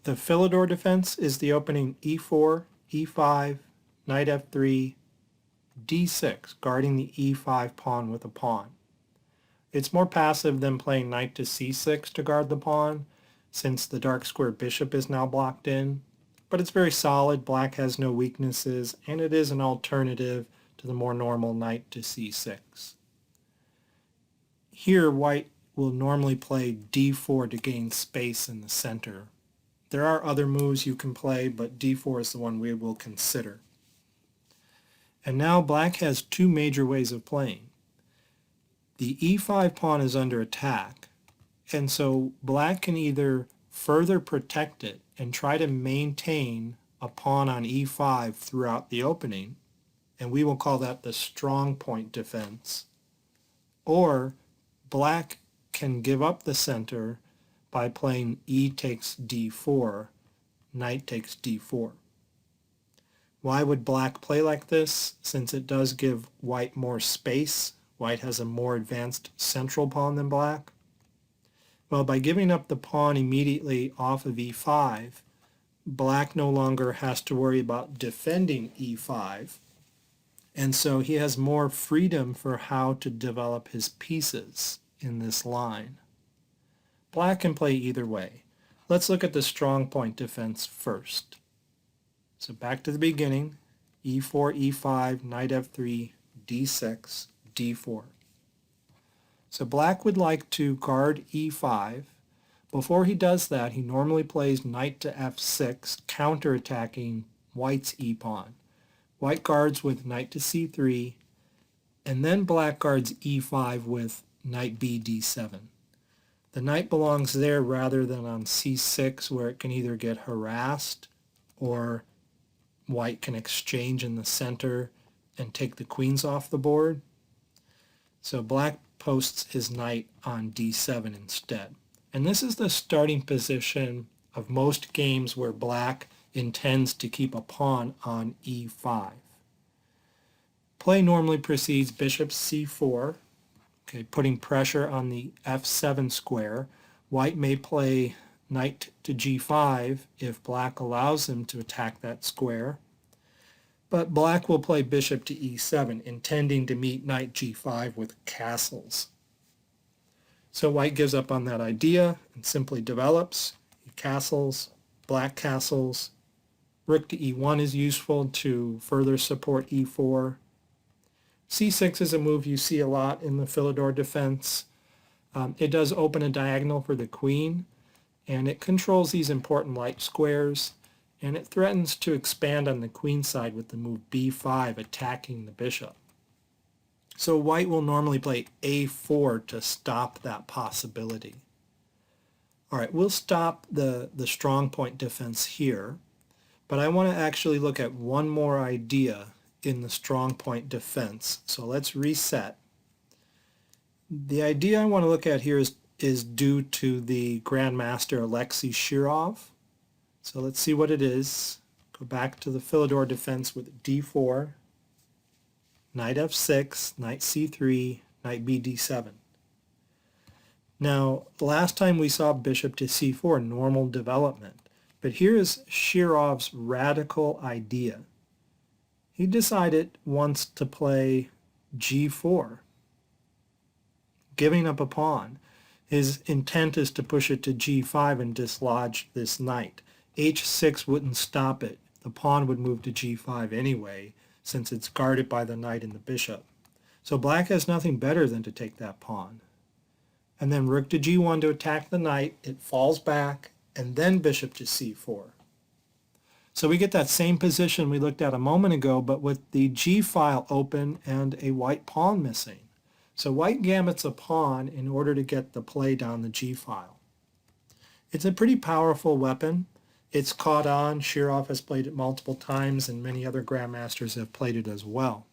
The Philidor defense is the opening e4, e5, knight f3, d6, guarding the e5 pawn with a pawn. It's more passive than playing knight to c6 to guard the pawn, since the dark square bishop is now blocked in, but it's very solid, black has no weaknesses, and it is an alternative to the more normal knight to c6. Here, white will normally play d4 to gain space in the center. There are other moves you can play, but d4 is the one we will consider. And now black has two major ways of playing. The e5 pawn is under attack, and so black can either further protect it and try to maintain a pawn on e5 throughout the opening, and we will call that the strong point defense, or black can give up the center by playing e takes d4, knight takes d4. Why would black play like this? Since it does give white more space. White has a more advanced central pawn than black. Well, by giving up the pawn immediately off of e5, black no longer has to worry about defending e5, and so he has more freedom for how to develop his pieces in this line. Black can play either way. Let's look at the strong point defense first. So back to the beginning, e4, e5, knight f3, d6, d4. So black would like to guard e5. Before he does that, he normally plays knight to f6, counterattacking white's e-pawn. White guards with knight to c3, and then black guards e5 with knight b d7. The knight belongs there rather than on c6, where it can either get harassed or white can exchange in the center and take the queens off the board. So black posts his knight on d7 instead. And this is the starting position of most games where black intends to keep a pawn on e5. Play normally proceeds bishop c4, putting pressure on the f7 square. White may play knight to g5 if black allows him to attack that square. But black will play bishop to e7, intending to meet knight g5 with castles. So white gives up on that idea and simply develops. He castles, black castles. Rook to e1 is useful to further support e4. c6 is a move you see a lot in the Philidor defense. It does open a diagonal for the queen, and it controls these important light squares, and it threatens to expand on the queen side with the move b5 attacking the bishop. So white will normally play a4 to stop that possibility. All right, we'll stop the strong point defense here, but I want to actually look at one more idea in the strong point defense. So let's reset. The idea I want to look at here is due to the Grandmaster Alexie Shirov. So let's see what it is. Go back to the Philidor defense with d4, knight f6, knight c3, knight b d7. Now, last time we saw bishop to c4, normal development. But here is Shirov's radical idea. He decided once to play g4, giving up a pawn. His intent is to push it to g5 and dislodge this knight. h6 wouldn't stop it. The pawn would move to g5 anyway, since it's guarded by the knight and the bishop. So black has nothing better than to take that pawn. And then rook to g1 to attack the knight. It falls back, and then bishop to c4. So we get that same position we looked at a moment ago, but with the g-file open and a white pawn missing. So white gambits a pawn in order to get the play down the g-file. It's a pretty powerful weapon. It's caught on. Shirov has played it multiple times, and many other grandmasters have played it as well.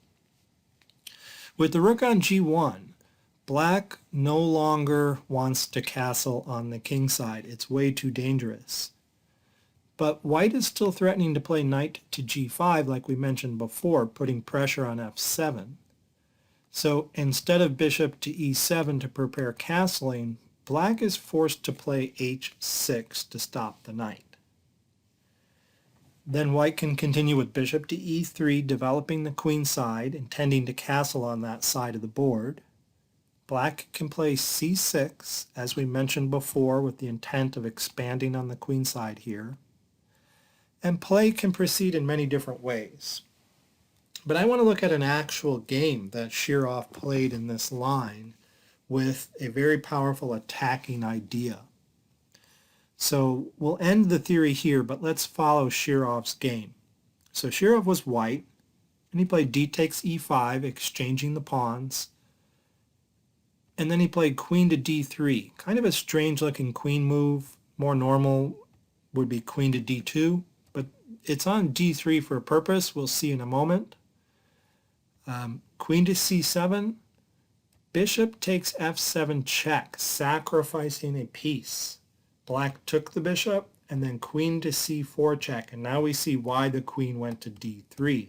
With the rook on g1, black no longer wants to castle on the king side. It's way too dangerous. But white is still threatening to play knight to g5 like we mentioned before, putting pressure on f7. So instead of bishop to e7 to prepare castling, black is forced to play h6 to stop the knight. Then white can continue with bishop to e3, developing the queen side, intending to castle on that side of the board. Black can play c6, as we mentioned before, with the intent of expanding on the queen side here. And play can proceed in many different ways. But I want to look at an actual game that Shirov played in this line with a very powerful attacking idea. So we'll end the theory here, but let's follow Shirov's game. So Shirov was white, and he played d takes e5, exchanging the pawns. And then he played queen to d3, kind of a strange looking queen move. More normal would be queen to d2, but it's on d3 for a purpose. We'll see in a moment. Queen to c7, bishop takes f7 check, sacrificing a piece. Black took the bishop, and then queen to c4 check, and now we see why the queen went to d3.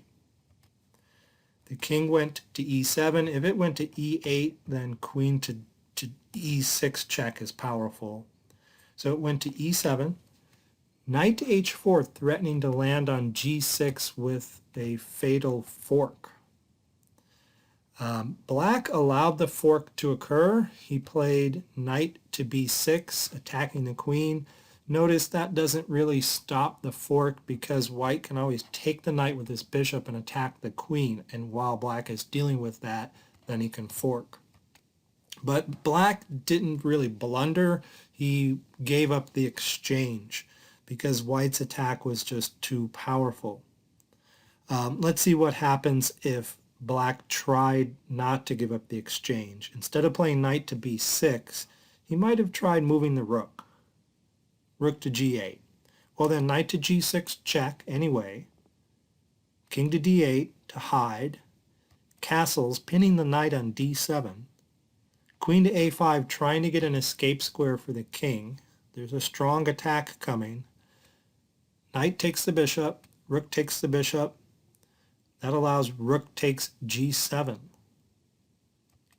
The king went to e7. If it went to e8, then queen to e6 check is powerful. So it went to e7. Knight to h4, threatening to land on g6 with a fatal fork. Black allowed the fork to occur. He played knight to b6, attacking the queen. Notice that doesn't really stop the fork because white can always take the knight with his bishop and attack the queen. And while black is dealing with that, then he can fork. But black didn't really blunder. He gave up the exchange because white's attack was just too powerful. Let's see what happens if black tried not to give up the exchange. Instead of playing knight to b6, he might have tried moving the rook. Rook to g8. Well then, knight to g6 check anyway. King to d8 to hide. Castles, pinning the knight on d7. Queen to a5, trying to get an escape square for the king. There's a strong attack coming. Knight takes the bishop. Rook takes the bishop. That allows rook takes g7.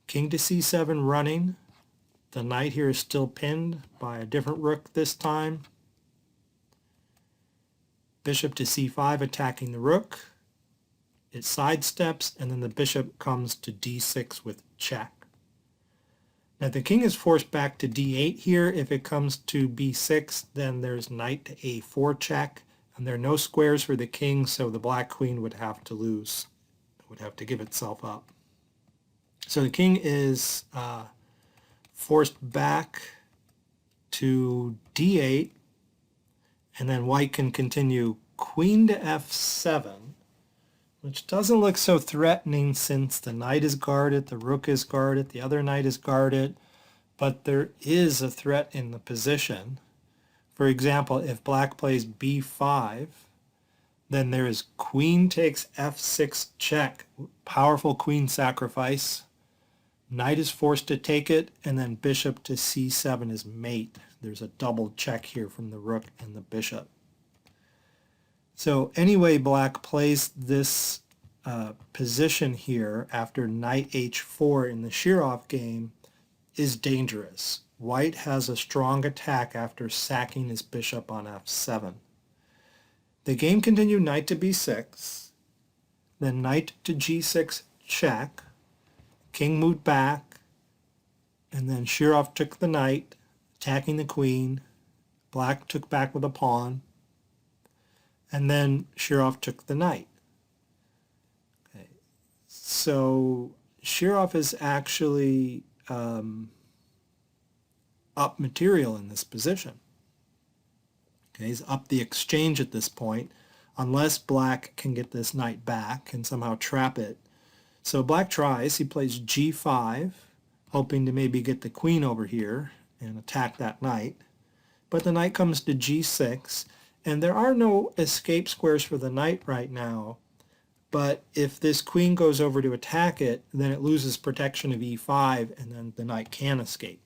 King to c7 running. The knight here is still pinned by a different rook this time. Bishop to c5 attacking the rook. It sidesteps, and then the bishop comes to d6 with check. Now the king is forced back to d8 here. If it comes to b6, then there's knight to a4 check. And there are no squares for the king, so the black queen would have to lose. It would have to give itself up. So the king is forced back to d8, and then white can continue queen to f7, which doesn't look so threatening since the knight is guarded, the rook is guarded, the other knight is guarded, but there is a threat in the position. For example, if black plays b5, then there is queen takes f6 check, powerful queen sacrifice. Knight is forced to take it, and then bishop to c7 is mate. There's a double check here from the rook and the bishop. So anyway, black plays this position here after knight h4 in the Shirov game is dangerous. White has a strong attack after sacking his bishop on f7. The game continued knight to b6, then knight to g6 check, king moved back, and then Shirov took the knight, attacking the queen. Black took back with a pawn, and then Shirov took the knight. Okay. So Shirov is actually up material in this position. Okay, he's up the exchange at this point, unless black can get this knight back and somehow trap it. So black tries. He plays g5, hoping to maybe get the queen over here and attack that knight. But the knight comes to g6, and there are no escape squares for the knight right now. But if this queen goes over to attack it, then it loses protection of e5, and then the knight can escape.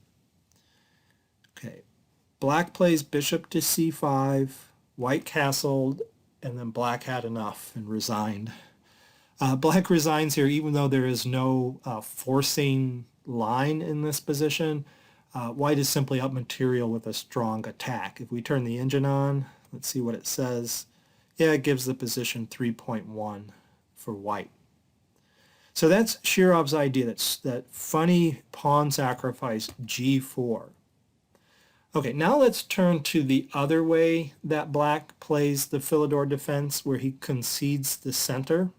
Okay, black plays bishop to c5, white castled, and then black had enough and resigned. Black resigns here even though there is no forcing line in this position. White is simply up material with a strong attack. If we turn the engine on, let's see what it says. Yeah, it gives the position 3.1 for white. So that's Shirov's idea, that funny pawn sacrifice g4. Okay, now let's turn to the other way that black plays the Philidor defense, where he concedes the center.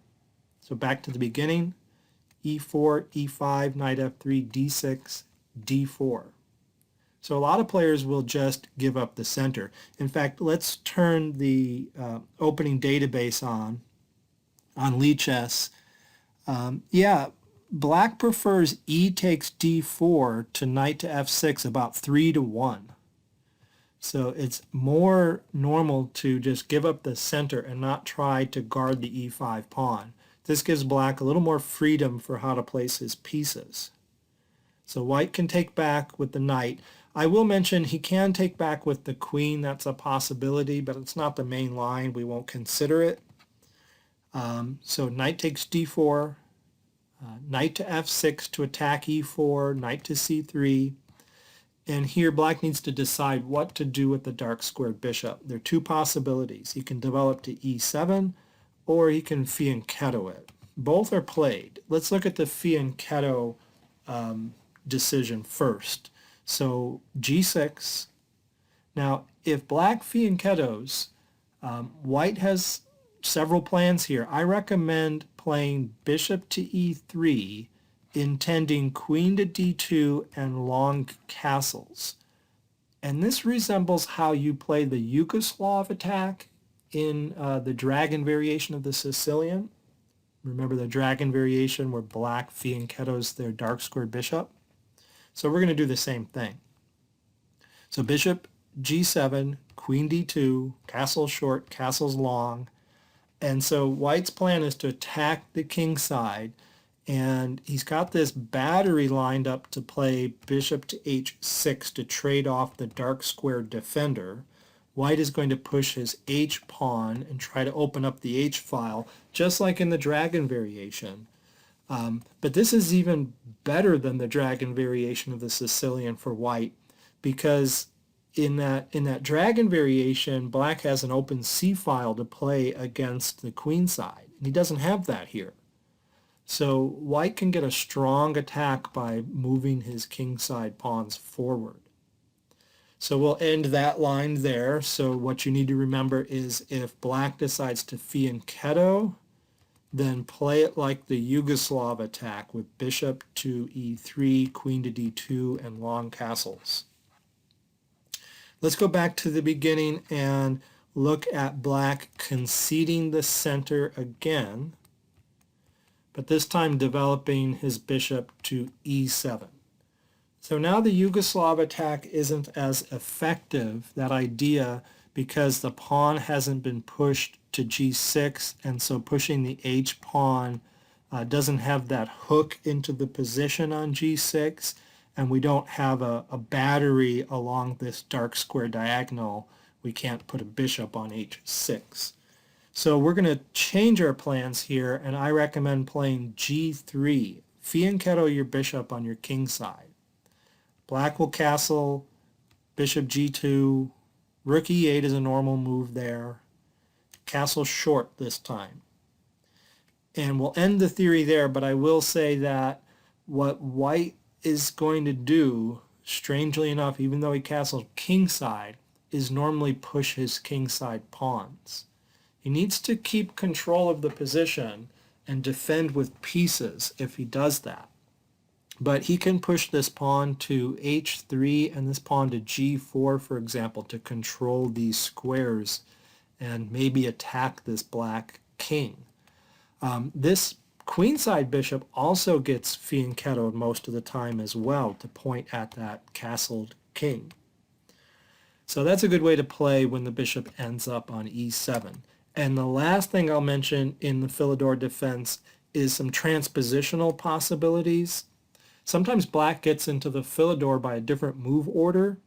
So back to the beginning, e4, e5, knight f3, d6, d4. So a lot of players will just give up the center. In fact, let's turn the opening database on Lichess. Yeah, black prefers e takes d4 to knight to f6 about 3-1. So it's more normal to just give up the center and not try to guard the e5 pawn. This gives black a little more freedom for how to place his pieces. So white can take back with the knight. I will mention he can take back with the queen. That's a possibility, but it's not the main line. We won't consider it. So knight takes d4, knight to f6 to attack e4, knight to c3. And here black needs to decide what to do with the dark squared bishop. There are two possibilities. He can develop to e7 or he can fianchetto it. Both are played. Let's look at the fianchetto decision first. So g6. Now if black fianchettos, white has several plans here. I recommend playing bishop to e3, intending queen to d2 and long castles. And this resembles how you play the Yugoslav attack in the dragon variation of the Sicilian. Remember the dragon variation where black fianchettos their dark squared bishop? So we're going to do the same thing. So bishop g7, queen d2, castle short, castles long. And so white's plan is to attack the king side, and he's got this battery lined up to play bishop to h6 to trade off the dark square defender. White is going to push his h pawn and try to open up the h file, just like in the dragon variation. But this is even better than the dragon variation of the Sicilian for white, because in that dragon variation, black has an open c file to play against the queen side, and he doesn't have that here. So white can get a strong attack by moving his kingside pawns forward. So we'll end that line there. So what you need to remember is if black decides to fianchetto, then play it like the Yugoslav attack with bishop to e3, queen to d2, and long castles. Let's go back to the beginning and look at black conceding the center again, but this time developing his bishop to e7. So now the Yugoslav attack isn't as effective, that idea, because the pawn hasn't been pushed to g6, and so pushing the h pawn doesn't have that hook into the position on g6, and we don't have a battery along this dark square diagonal. We can't put a bishop on h6. So we're going to change our plans here, and I recommend playing g3. Fianchetto your bishop on your king side. Black will castle, bishop g2, rook e8 is a normal move there. Castle short this time. And we'll end the theory there, but I will say that what white is going to do, strangely enough, even though he castles kingside, is normally push his kingside pawns. He needs to keep control of the position and defend with pieces if he does that. But he can push this pawn to h3 and this pawn to g4, for example, to control these squares and maybe attack this black king. This queenside bishop also gets fianchettoed most of the time as well to point at that castled king. So that's a good way to play when the bishop ends up on e7. And the last thing I'll mention in the Philidor defense is some transpositional possibilities. Sometimes black gets into the Philidor by a different move order.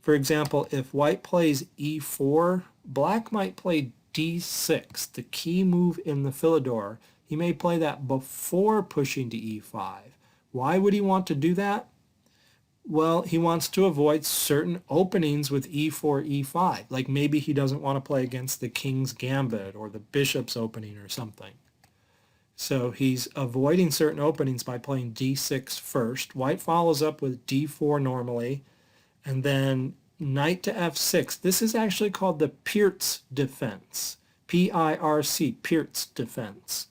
For example, if white plays e4, black might play d6, the key move in the Philidor. He may play that before pushing to e5. Why would he want to do that? Well, he wants to avoid certain openings with e4, e5. Like maybe he doesn't want to play against the king's gambit or the bishop's opening or something. So he's avoiding certain openings by playing d6 first. White follows up with d4 normally, and then knight to f6. This is actually called the Pirc defense. P-I-R-C, Pirc defense.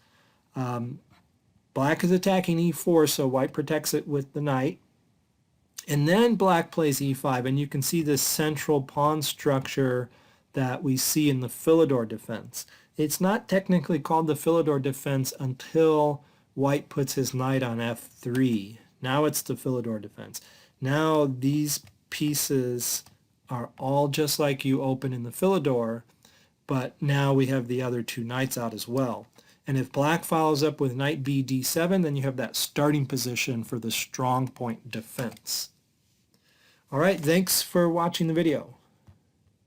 Black is attacking e4, so white protects it with the knight. And then black plays e5, and you can see this central pawn structure that we see in the Philidor defense. It's not technically called the Philidor defense until white puts his knight on f3. Now it's the Philidor defense. Now these pieces are all just like you open in the Philidor, but now we have the other two knights out as well. And if black follows up with knight b d7, then you have that starting position for the strong point defense. All right, thanks for watching the video.